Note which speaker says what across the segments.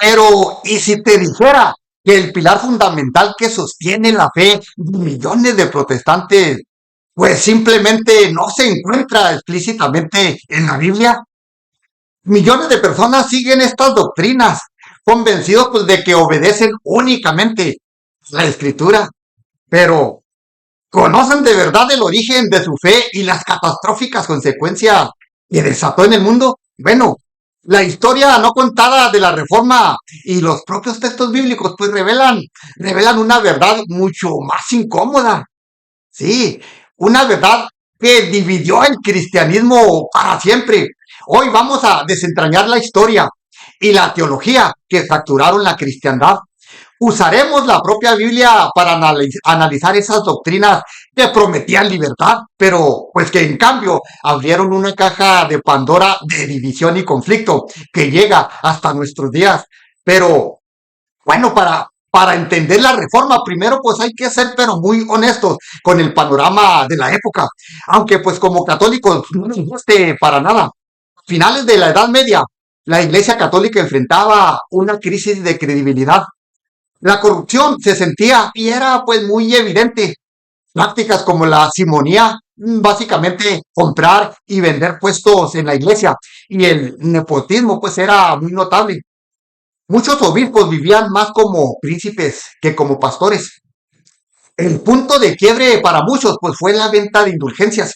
Speaker 1: Pero, ¿y si te dijera que el pilar fundamental que sostiene la fe de millones de protestantes, pues simplemente no se encuentra explícitamente en la Biblia? Millones de personas siguen estas doctrinas, convencidos pues de que obedecen únicamente la Escritura, pero ¿conocen de verdad el origen de su fe y las catastróficas consecuencias que desató en el mundo? Bueno, la historia no contada de la Reforma y los propios textos bíblicos pues revelan una verdad mucho más incómoda. Sí, una verdad que dividió el cristianismo para siempre. Hoy vamos a desentrañar la historia y la teología que fracturaron la cristiandad. Usaremos la propia Biblia para analizar esas doctrinas que prometían libertad, pero pues que en cambio abrieron una caja de Pandora de división y conflicto que llega hasta nuestros días. Pero bueno, para entender la reforma, primero pues hay que ser pero muy honestos con el panorama de la época, aunque pues como católicos no nos guste para nada. Finales de la Edad Media, la Iglesia Católica enfrentaba una crisis de credibilidad. La corrupción se sentía y era pues muy evidente. Prácticas como la simonía, básicamente comprar y vender puestos en la iglesia, y el nepotismo pues era muy notable. Muchos obispos vivían más como príncipes que como pastores. El punto de quiebre para muchos pues fue la venta de indulgencias.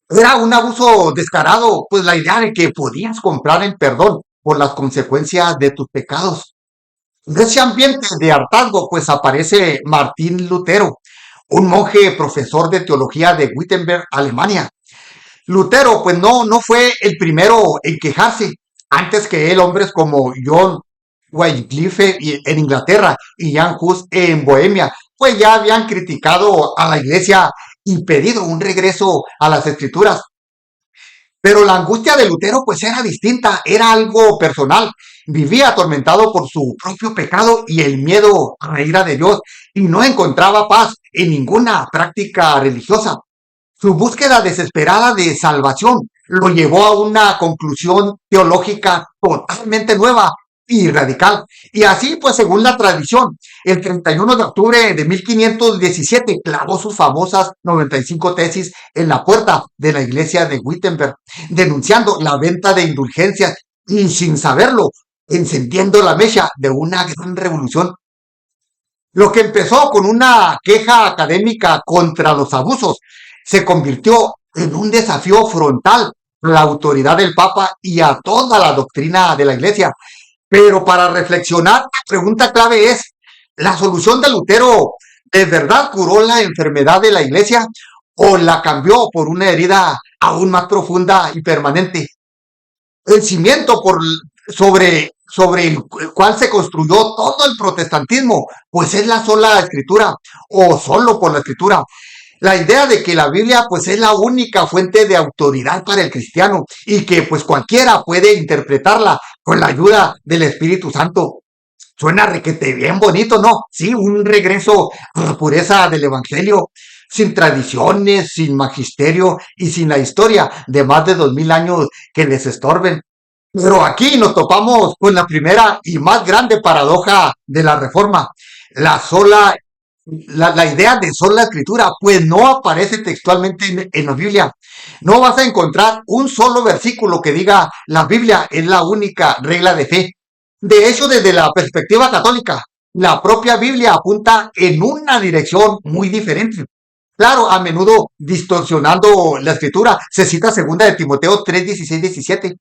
Speaker 1: Era un abuso descarado, pues la idea de que podías comprar el perdón por las consecuencias de tus pecados. En ese ambiente de hartazgo, pues aparece Martín Lutero, un monje profesor de teología de Wittenberg, Alemania. Lutero, pues no fue el primero en quejarse. Antes que él, hombres como John Wycliffe en Inglaterra y Jan Hus en Bohemia, pues ya habían criticado a la iglesia y pedido un regreso a las escrituras. Pero la angustia de Lutero pues era distinta, era algo personal. Vivía atormentado por su propio pecado y el miedo a la ira de Dios y no encontraba paz en ninguna práctica religiosa. Su búsqueda desesperada de salvación lo llevó a una conclusión teológica totalmente nueva y radical. Y así, pues, según la tradición, el 31 de octubre de 1517 clavó sus famosas 95 tesis en la puerta de la iglesia de Wittenberg, denunciando la venta de indulgencias y, sin saberlo, encendiendo la mecha de una gran revolución. Lo que empezó con una queja académica contra los abusos se convirtió en un desafío frontal a la autoridad del Papa y a toda la doctrina de la Iglesia. Pero para reflexionar, la pregunta clave es, ¿la solución de Lutero de verdad curó la enfermedad de la Iglesia o la cambió por una herida aún más profunda y permanente? El cimiento sobre el cual se construyó todo el protestantismo, pues es la sola escritura o solo por la escritura. La idea de que la Biblia pues es la única fuente de autoridad para el cristiano y que pues cualquiera puede interpretarla con la ayuda del Espíritu Santo. Suena requete bien bonito, ¿no? Sí, un regreso a la pureza del Evangelio, sin tradiciones, sin magisterio y sin la historia de más de 2000 años que les estorben. Pero aquí nos topamos con la primera y más grande paradoja de la Reforma. La sola, la idea de sola escritura, pues no aparece textualmente en la Biblia. No vas a encontrar un solo versículo que diga la Biblia es la única regla de fe. De hecho, desde la perspectiva católica, la propia Biblia apunta en una dirección muy diferente. Claro, a menudo distorsionando la escritura. Se cita segunda de Timoteo 3, 16, 17.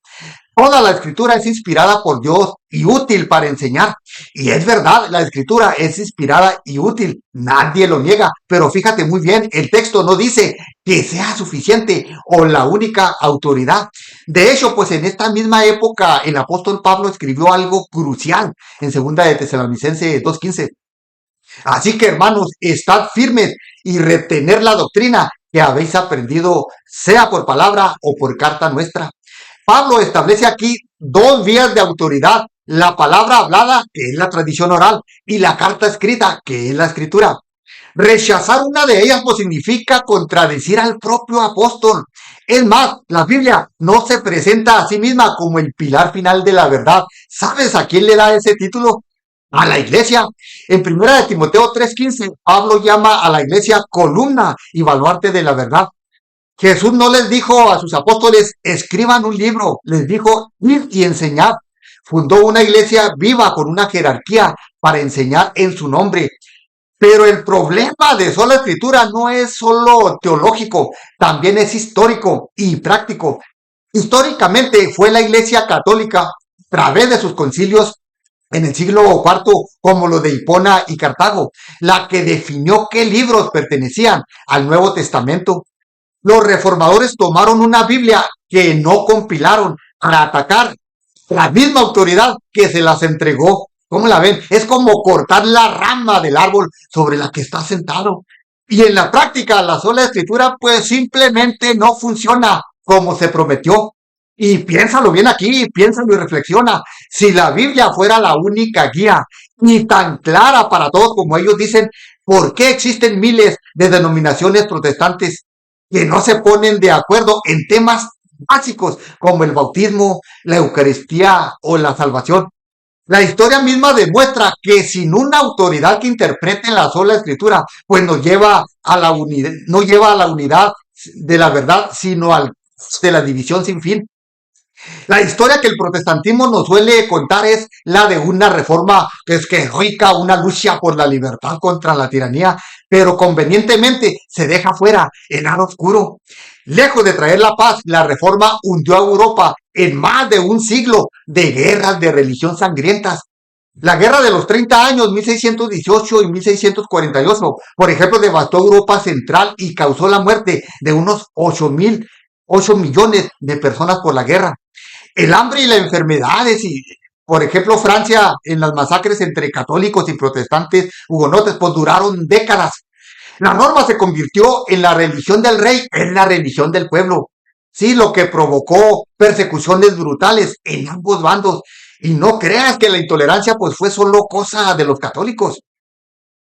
Speaker 1: Toda la escritura es inspirada por Dios y útil para enseñar. Y es verdad, la escritura es inspirada y útil. Nadie lo niega. Pero fíjate muy bien, el texto no dice que sea suficiente o la única autoridad. De hecho, pues en esta misma época el apóstol Pablo escribió algo crucial en segunda de Tesalonicenses 2:15. Así que hermanos, estad firmes y retener la doctrina que habéis aprendido, sea por palabra o por carta nuestra. Pablo establece aquí dos vías de autoridad, la palabra hablada, que es la tradición oral, y la carta escrita, que es la escritura. Rechazar una de ellas pues significa contradecir al propio apóstol. Es más, la Biblia no se presenta a sí misma como el pilar final de la verdad. ¿Sabes a quién le da ese título? A la iglesia. En primera de Timoteo 3:15, Pablo llama a la iglesia columna y baluarte de la verdad. Jesús no les dijo a sus apóstoles, escriban un libro, les dijo, ir y enseñar. Fundó una iglesia viva con una jerarquía para enseñar en su nombre. Pero el problema de sola escritura no es solo teológico, también es histórico y práctico. Históricamente fue la Iglesia Católica, a través de sus concilios en el siglo cuarto, como lo de Hipona y Cartago, la que definió qué libros pertenecían al Nuevo Testamento. Los reformadores tomaron una Biblia que no compilaron para atacar la misma autoridad que se las entregó. ¿Cómo la ven? Es como cortar la rama del árbol sobre la que está sentado. Y en la práctica, la sola escritura pues simplemente no funciona como se prometió. Y piénsalo bien aquí, piénsalo y reflexiona. Si la Biblia fuera la única guía y tan clara para todos como ellos dicen, ¿por qué existen miles de denominaciones protestantes que no se ponen de acuerdo en temas básicos como el bautismo, la Eucaristía o la salvación? La historia misma demuestra que sin una autoridad que interprete la sola escritura, pues nos lleva a la unidad, no lleva a la unidad de la verdad, sino al de la división sin fin. La historia que el protestantismo nos suele contar es la de una reforma que es que heroica, una lucha por la libertad contra la tiranía, pero convenientemente se deja fuera el lado oscuro. Lejos de traer la paz, la reforma hundió a Europa en más de un siglo de guerras de religión sangrientas. La guerra de los 30 años, 1618 y 1648, por ejemplo, devastó Europa Central y causó la muerte de unos 8 millones de personas por la guerra. El hambre y las enfermedades y, por ejemplo, Francia en las masacres entre católicos y protestantes hugonotes, pues duraron décadas. La norma se convirtió en la religión del rey, en la religión del pueblo. Sí, lo que provocó persecuciones brutales en ambos bandos. Y no creas que la intolerancia pues fue solo cosa de los católicos.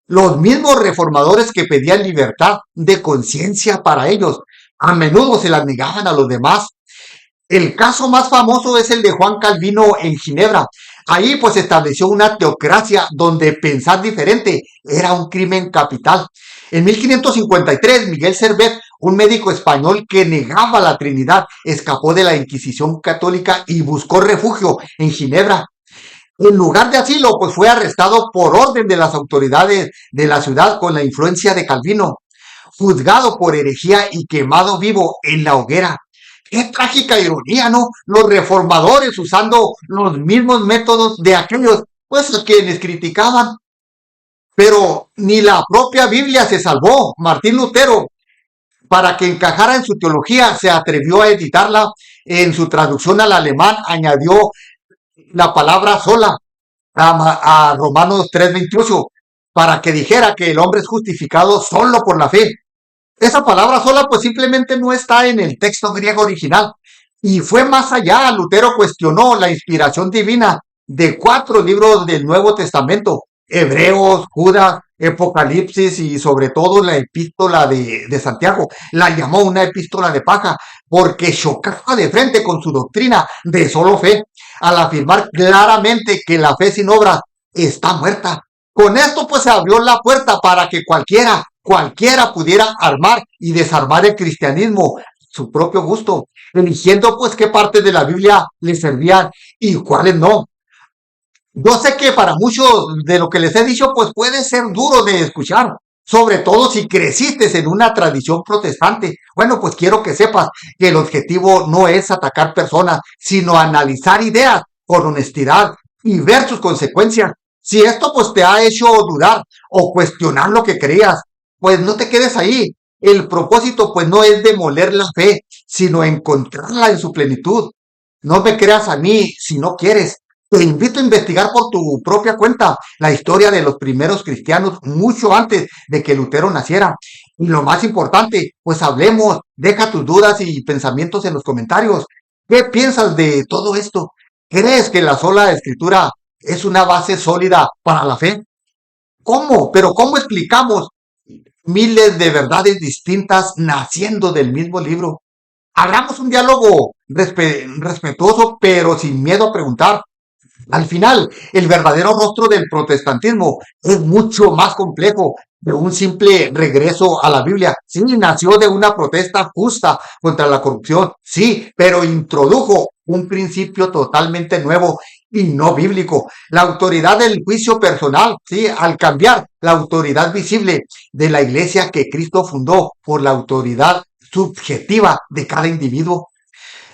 Speaker 1: Los mismos reformadores que pedían libertad de conciencia para ellos, a menudo se las negaban a los demás. El caso más famoso es el de Juan Calvino en Ginebra. Ahí pues estableció una teocracia donde pensar diferente era un crimen capital. En 1553, Miguel Servet, un médico español que negaba la Trinidad, escapó de la Inquisición católica y buscó refugio en Ginebra. En lugar de asilo, pues fue arrestado por orden de las autoridades de la ciudad con la influencia de Calvino, juzgado por herejía y quemado vivo en la hoguera. Qué trágica ironía, ¿no? Los reformadores usando los mismos métodos de aquellos, pues a quienes criticaban. Pero ni la propia Biblia se salvó. Martín Lutero, para que encajara en su teología, se atrevió a editarla. En su traducción al alemán añadió la palabra sola a Romanos 3:28 para que dijera que el hombre es justificado solo por la fe. Esa palabra sola pues simplemente no está en el texto griego original. Y fue más allá, Lutero cuestionó la inspiración divina de 4 libros del Nuevo Testamento, Hebreos, Judas, Apocalipsis y sobre todo la epístola de Santiago. La llamó una epístola de paja porque chocaba de frente con su doctrina de solo fe, al afirmar claramente que la fe sin obras está muerta. Con esto pues se abrió la puerta para que cualquiera pudiera armar y desarmar el cristianismo a su propio gusto, eligiendo pues qué partes de la Biblia le servían y cuáles no. Yo sé que para muchos de lo que les he dicho pues puede ser duro de escuchar, sobre todo si creciste en una tradición protestante. Bueno, pues quiero que sepas que el objetivo no es atacar personas, sino analizar ideas con honestidad y ver sus consecuencias. Si esto pues te ha hecho dudar o cuestionar lo que creías, pues no te quedes ahí. El propósito pues no es demoler la fe, sino encontrarla en su plenitud. No me creas a mí si no quieres. Te invito a investigar por tu propia cuenta la historia de los primeros cristianos mucho antes de que Lutero naciera. Y lo más importante, pues hablemos, deja tus dudas y pensamientos en los comentarios. ¿Qué piensas de todo esto? ¿Crees que la sola escritura es una base sólida para la fe? ¿Cómo? Pero ¿cómo explicamos miles de verdades distintas naciendo del mismo libro. Hablamos un diálogo respetuoso, pero sin miedo a preguntar. Al final, el verdadero rostro del protestantismo es mucho más complejo de un simple regreso a la Biblia. Sí, nació de una protesta justa contra la corrupción, sí, pero introdujo un principio totalmente nuevo y no bíblico. La autoridad del juicio personal, sí, al cambiar la autoridad visible de la iglesia que Cristo fundó por la autoridad subjetiva de cada individuo.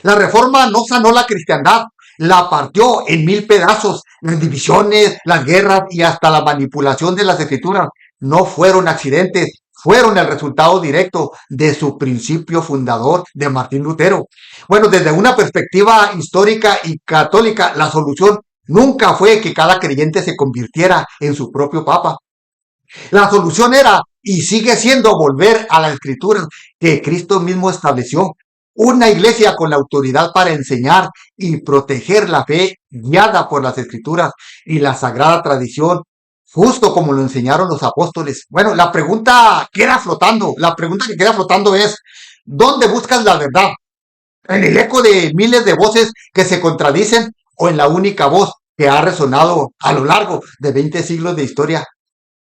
Speaker 1: La reforma no sanó la cristiandad, la partió en mil pedazos. Las divisiones, las guerras y hasta la manipulación de las escrituras no fueron accidentes, fueron el resultado directo de su principio fundador de Martín Lutero. Bueno, desde una perspectiva histórica y católica, la solución nunca fue que cada creyente se convirtiera en su propio papa. La solución era y sigue siendo volver a la escritura que Cristo mismo estableció. Una iglesia con la autoridad para enseñar y proteger la fe guiada por las escrituras y la sagrada tradición, justo como lo enseñaron los apóstoles. Bueno, la pregunta que queda flotando es, ¿dónde buscas la verdad? ¿En el eco de miles de voces que se contradicen o en la única voz que ha resonado a lo largo de 20 siglos de historia?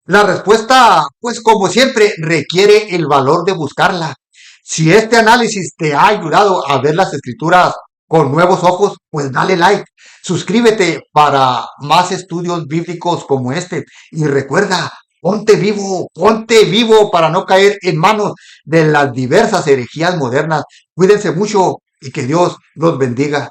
Speaker 1: La respuesta, pues como siempre, requiere el valor de buscarla. Si este análisis te ha ayudado a ver las escrituras con nuevos ojos, pues dale like, suscríbete para más estudios bíblicos como este y recuerda, ponte vivo para no caer en manos de las diversas herejías modernas. Cuídense mucho y que Dios los bendiga.